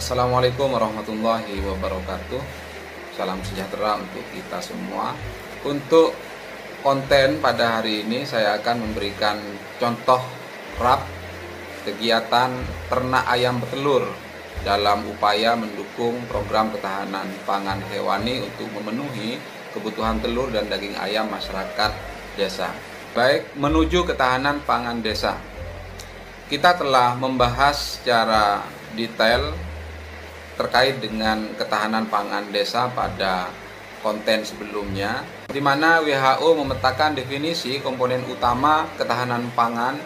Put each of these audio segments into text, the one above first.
Assalamualaikum warahmatullahi wabarakatuh. Salam sejahtera untuk kita semua. Untuk konten pada hari ini saya akan memberikan contoh RAP kegiatan ternak ayam petelur dalam upaya mendukung program ketahanan pangan hewani untuk memenuhi kebutuhan telur dan daging ayam masyarakat desa. Baik, menuju ketahanan pangan desa. Kita telah membahas secara detail terkait dengan ketahanan pangan desa pada konten sebelumnya, di mana WHO memetakan definisi komponen utama ketahanan pangan.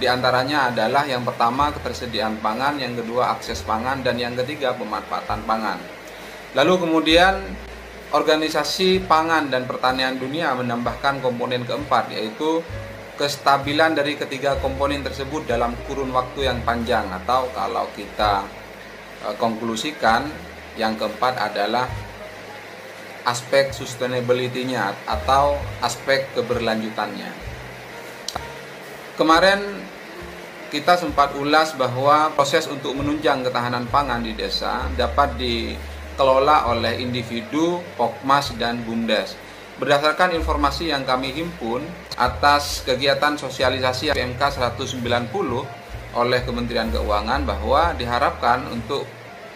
Di antaranya adalah yang pertama ketersediaan pangan, yang kedua akses pangan, dan yang ketiga pemanfaatan pangan. Lalu kemudian Organisasi Pangan dan Pertanian Dunia menambahkan komponen keempat, yaitu kestabilan dari ketiga komponen tersebut dalam kurun waktu yang panjang, atau kalau kita konklusikan, yang keempat adalah aspek sustainability-nya atau aspek keberlanjutannya. Kemarin kita sempat ulas bahwa proses untuk menunjang ketahanan pangan di desa dapat dikelola oleh individu, Pokmas, dan BUMDes. Berdasarkan informasi yang kami himpun atas kegiatan sosialisasi PMK 190 oleh Kementerian Keuangan, bahwa diharapkan untuk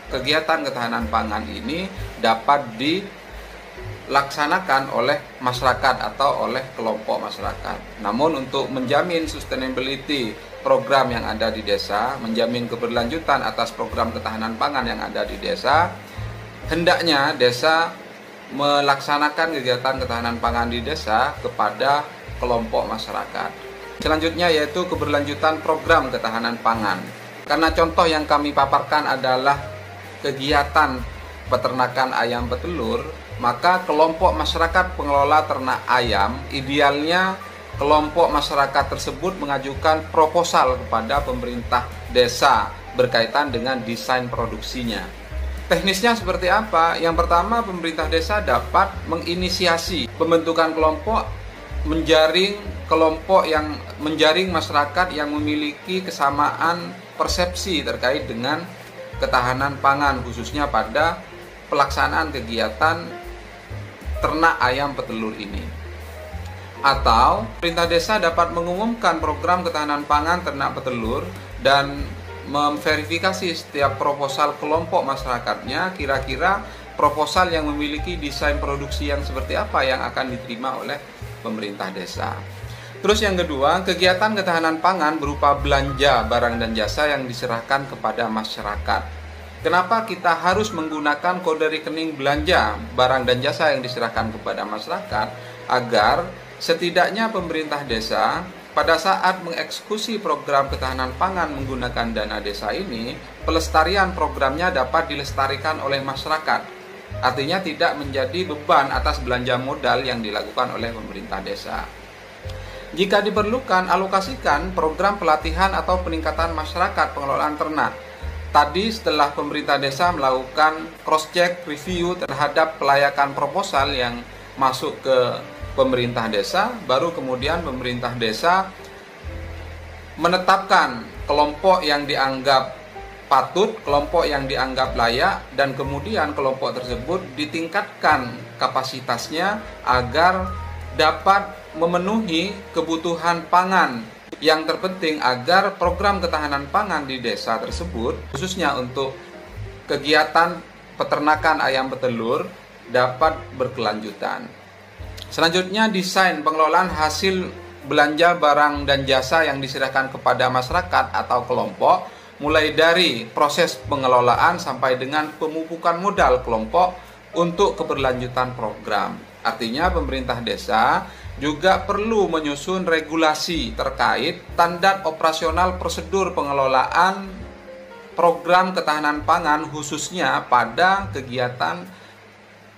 kegiatan ketahanan pangan ini dapat dilaksanakan oleh masyarakat atau oleh kelompok masyarakat. Namun untuk menjamin sustainability program yang ada di desa, menjamin keberlanjutan atas program ketahanan pangan yang ada di desa, hendaknya desa melaksanakan kegiatan ketahanan pangan di desa kepada kelompok masyarakat. Selanjutnya yaitu keberlanjutan program ketahanan pangan. Karena contoh yang kami paparkan adalah kegiatan peternakan ayam petelur, maka kelompok masyarakat pengelola ternak ayam, idealnya kelompok masyarakat tersebut mengajukan proposal kepada pemerintah desa berkaitan dengan desain produksinya. Teknisnya seperti apa? Yang pertama, pemerintah desa dapat menginisiasi pembentukan kelompok, menjaring masyarakat yang memiliki kesamaan persepsi terkait dengan ketahanan pangan, khususnya pada pelaksanaan kegiatan ternak ayam petelur ini. Atau pemerintah desa dapat mengumumkan program ketahanan pangan ternak petelur dan memverifikasi setiap proposal kelompok masyarakatnya, kira-kira proposal yang memiliki desain produksi yang seperti apa yang akan diterima oleh pemerintah desa. Terus yang kedua, kegiatan ketahanan pangan berupa belanja barang dan jasa yang diserahkan kepada masyarakat. Kenapa kita harus menggunakan kode rekening belanja barang dan jasa yang diserahkan kepada masyarakat? Agar setidaknya pemerintah desa pada saat mengeksekusi program ketahanan pangan menggunakan dana desa ini, pelestarian programnya dapat dilestarikan oleh masyarakat. Artinya tidak menjadi beban atas belanja modal yang dilakukan oleh pemerintah desa. Jika diperlukan, alokasikan program pelatihan atau peningkatan masyarakat pengelolaan ternak. Tadi setelah pemerintah desa melakukan cross-check review terhadap pelayakan proposal yang masuk ke pemerintah desa, baru kemudian pemerintah desa menetapkan kelompok yang dianggap patut, kelompok yang dianggap layak, dan kemudian kelompok tersebut ditingkatkan kapasitasnya agar dapat memenuhi kebutuhan pangan. Yang terpenting agar program ketahanan pangan di desa tersebut, khususnya untuk kegiatan peternakan ayam petelur, dapat berkelanjutan. Selanjutnya, desain pengelolaan hasil belanja barang dan jasa yang diserahkan kepada masyarakat atau kelompok, mulai dari proses pengelolaan sampai dengan pemupukan modal kelompok untuk keberlanjutan program. Artinya pemerintah desa juga perlu menyusun regulasi terkait standar operasional prosedur pengelolaan program ketahanan pangan, khususnya pada kegiatan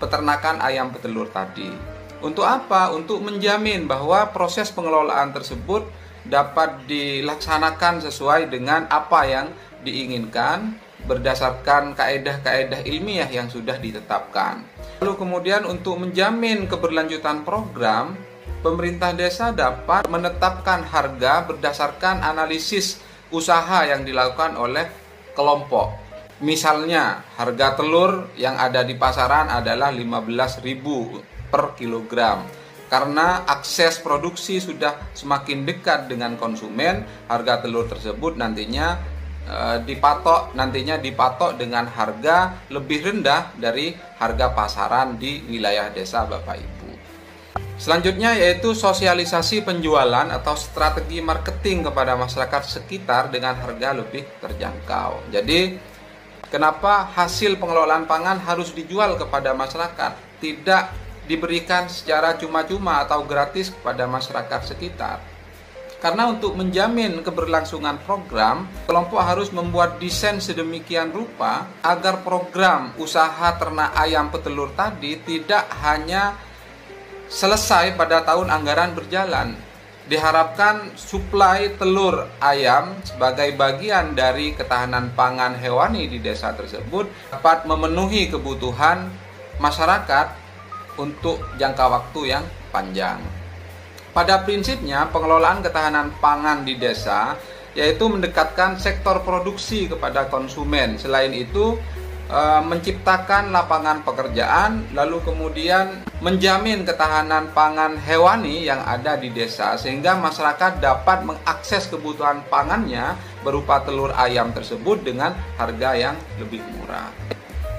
peternakan ayam petelur tadi. Untuk apa? Untuk menjamin bahwa proses pengelolaan tersebut dapat dilaksanakan sesuai dengan apa yang diinginkan berdasarkan kaedah-kaedah ilmiah yang sudah ditetapkan. Lalu kemudian untuk menjamin keberlanjutan program, pemerintah desa dapat menetapkan harga berdasarkan analisis usaha yang dilakukan oleh kelompok. Misalnya harga telur yang ada di pasaran adalah 15.000 per kilogram. Karena akses produksi sudah semakin dekat dengan konsumen, harga telur tersebut nantinya dipatok dengan harga lebih rendah dari harga pasaran di wilayah desa Bapak Ibu. Selanjutnya yaitu sosialisasi penjualan atau strategi marketing kepada masyarakat sekitar dengan harga lebih terjangkau. Jadi, kenapa hasil pengelolaan pangan harus dijual kepada masyarakat, tidak diberikan secara cuma-cuma atau gratis kepada masyarakat sekitar? Karena untuk menjamin keberlangsungan program, kelompok harus membuat desain sedemikian rupa agar program usaha ternak ayam petelur tadi tidak hanya selesai pada tahun anggaran berjalan. Diharapkan suplai telur ayam sebagai bagian dari ketahanan pangan hewani di desa tersebut dapat memenuhi kebutuhan masyarakat untuk jangka waktu yang panjang. Pada prinsipnya, pengelolaan ketahanan pangan di desa yaitu mendekatkan sektor produksi kepada konsumen. Selain itu, menciptakan lapangan pekerjaan, lalu kemudian menjamin ketahanan pangan hewani yang ada di desa sehingga masyarakat dapat mengakses kebutuhan pangannya berupa telur ayam tersebut dengan harga yang lebih murah.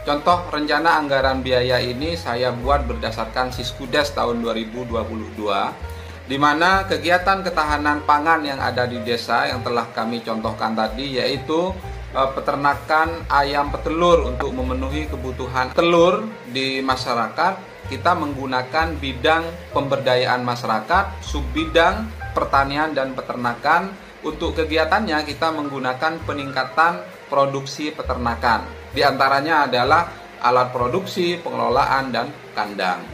Contoh rencana anggaran biaya ini saya buat berdasarkan Siskudes tahun 2022, di mana kegiatan ketahanan pangan yang ada di desa yang telah kami contohkan tadi yaitu peternakan ayam petelur. Untuk memenuhi kebutuhan telur di masyarakat, kita menggunakan bidang pemberdayaan masyarakat, subbidang pertanian dan peternakan. Untuk kegiatannya kita menggunakan peningkatan produksi peternakan. Di antaranya adalah alat produksi, pengelolaan, dan kandang.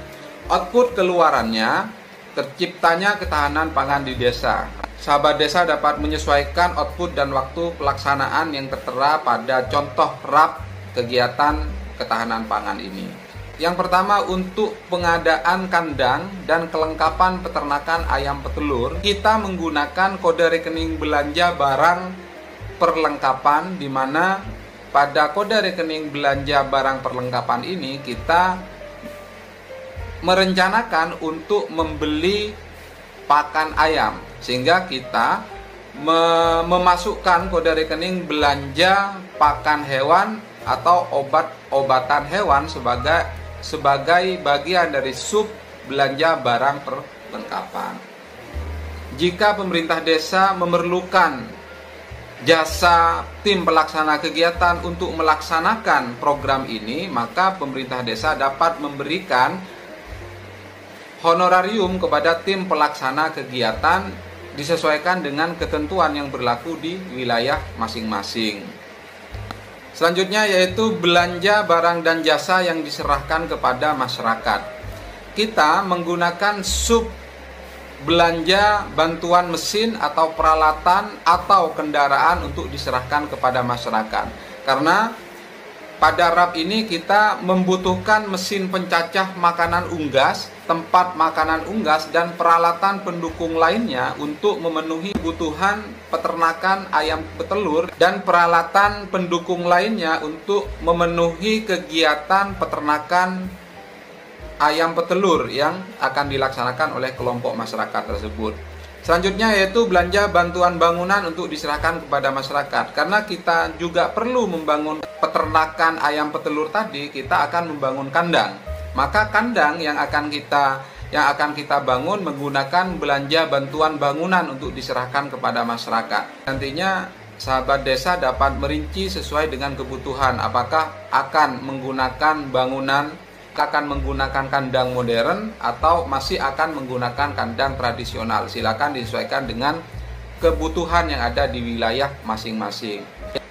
Output keluarannya, terciptanya ketahanan pangan di desa. Sahabat desa dapat menyesuaikan output dan waktu pelaksanaan yang tertera pada contoh RAP kegiatan ketahanan pangan ini. Yang pertama, untuk pengadaan kandang dan kelengkapan peternakan ayam petelur, kita menggunakan kode rekening belanja barang perlengkapan, di mana pada kode rekening belanja barang perlengkapan ini kita merencanakan untuk membeli pakan ayam, sehingga kita memasukkan kode rekening belanja pakan hewan atau obat-obatan hewan sebagai bagian dari sub belanja barang perlengkapan. Jika pemerintah desa memerlukan jasa tim pelaksana kegiatan untuk melaksanakan program ini, maka pemerintah desa dapat memberikan honorarium kepada tim pelaksana kegiatan disesuaikan dengan ketentuan yang berlaku di wilayah masing-masing. Selanjutnya yaitu belanja barang dan jasa yang diserahkan kepada masyarakat. Kita menggunakan sub belanja bantuan mesin atau peralatan atau kendaraan untuk diserahkan kepada masyarakat. Karena pada RAP ini kita membutuhkan mesin pencacah makanan unggas, tempat makanan unggas, dan peralatan pendukung lainnya untuk memenuhi kebutuhan peternakan ayam petelur dan peralatan pendukung lainnya untuk memenuhi kegiatan peternakan ayam petelur yang akan dilaksanakan oleh kelompok masyarakat tersebut. Selanjutnya yaitu belanja bantuan bangunan untuk diserahkan kepada masyarakat. Karena kita juga perlu membangun peternakan ayam petelur tadi, kita akan membangun kandang. Maka kandang yang akan kita bangun menggunakan belanja bantuan bangunan untuk diserahkan kepada masyarakat. Nantinya sahabat desa dapat merinci sesuai dengan kebutuhan, apakah akan menggunakan kandang modern atau masih akan menggunakan kandang tradisional. Silakan disesuaikan dengan kebutuhan yang ada di wilayah masing-masing.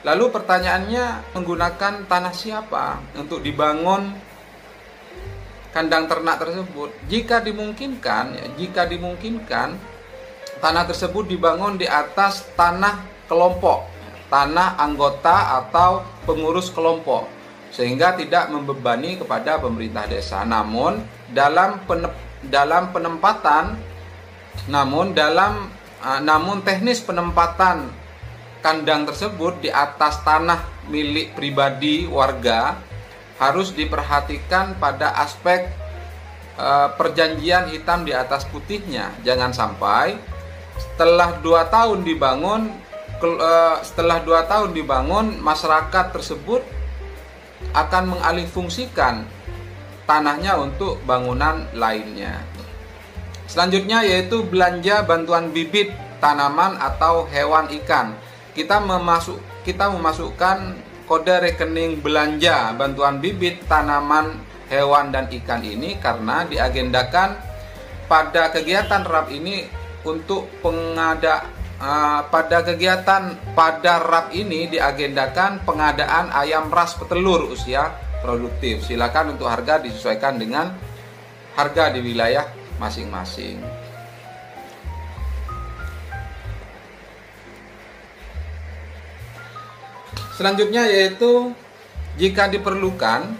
Lalu pertanyaannya, menggunakan tanah siapa untuk dibangun kandang ternak tersebut? Jika dimungkinkan tanah tersebut dibangun di atas tanah kelompok, tanah anggota atau pengurus kelompok, sehingga tidak membebani kepada pemerintah desa. Namun teknis penempatan kandang tersebut di atas tanah milik pribadi warga harus diperhatikan pada aspek perjanjian hitam di atas putihnya. Jangan sampai setelah 2 tahun dibangun, masyarakat tersebut akan mengalihfungsikan tanahnya untuk bangunan lainnya. Selanjutnya yaitu belanja bantuan bibit tanaman atau hewan ikan. Kita memasukkan kode rekening belanja bantuan bibit tanaman, hewan dan ikan ini karena diagendakan pada kegiatan RAP ini untuk pada RAP ini diagendakan pengadaan ayam ras petelur usia produktif. Silakan untuk harga disesuaikan dengan harga di wilayah masing-masing. Selanjutnya yaitu jika diperlukan,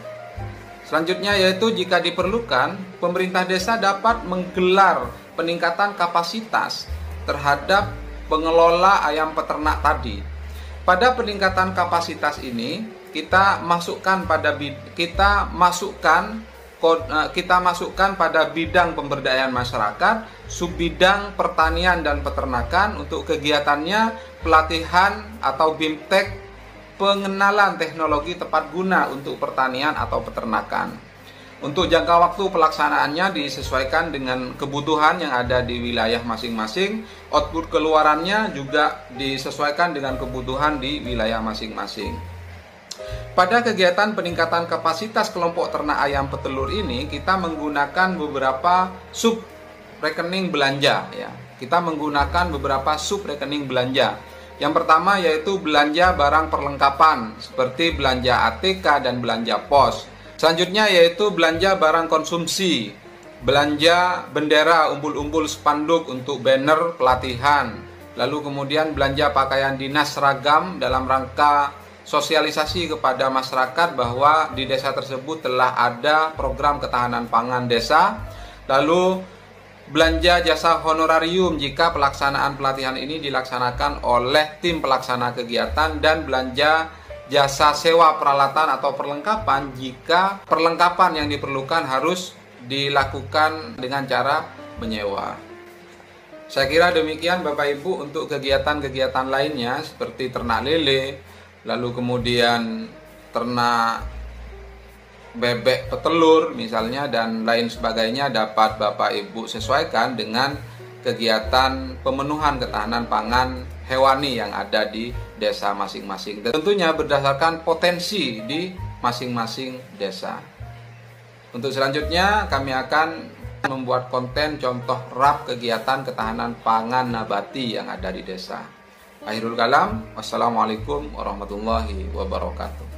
pemerintah desa dapat menggelar peningkatan kapasitas terhadap pengelola ayam peternak tadi. Pada peningkatan kapasitas ini kita masukkan pada bidang pemberdayaan masyarakat, subbidang pertanian dan peternakan untuk kegiatannya pelatihan atau BIMTEK, pengenalan teknologi tepat guna untuk pertanian atau peternakan. Untuk jangka waktu pelaksanaannya disesuaikan dengan kebutuhan yang ada di wilayah masing-masing. Output keluarannya juga disesuaikan dengan kebutuhan di wilayah masing-masing. Pada kegiatan peningkatan kapasitas kelompok ternak ayam petelur ini, kita menggunakan beberapa sub rekening belanja. Kita menggunakan beberapa sub rekening belanja. Yang pertama yaitu belanja barang perlengkapan seperti belanja ATK dan belanja pos. Selanjutnya yaitu belanja barang konsumsi, belanja bendera, umbul-umbul, spanduk untuk banner pelatihan. Lalu kemudian belanja pakaian dinas seragam dalam rangka sosialisasi kepada masyarakat bahwa di desa tersebut telah ada program ketahanan pangan desa. Lalu belanja jasa honorarium jika pelaksanaan pelatihan ini dilaksanakan oleh tim pelaksana kegiatan, dan belanja jasa sewa peralatan atau perlengkapan jika perlengkapan yang diperlukan harus dilakukan dengan cara menyewa. Saya kira demikian Bapak Ibu untuk kegiatan-kegiatan lainnya seperti ternak lele, lalu kemudian ternak bebek petelur misalnya dan lain sebagainya dapat Bapak Ibu sesuaikan dengan kegiatan pemenuhan ketahanan pangan hewani yang ada di desa masing-masing. Tentunya berdasarkan potensi di masing-masing desa. Untuk selanjutnya kami akan membuat konten contoh RAP kegiatan ketahanan pangan nabati yang ada di desa. Akhirul kalam, wassalamualaikum warahmatullahi wabarakatuh.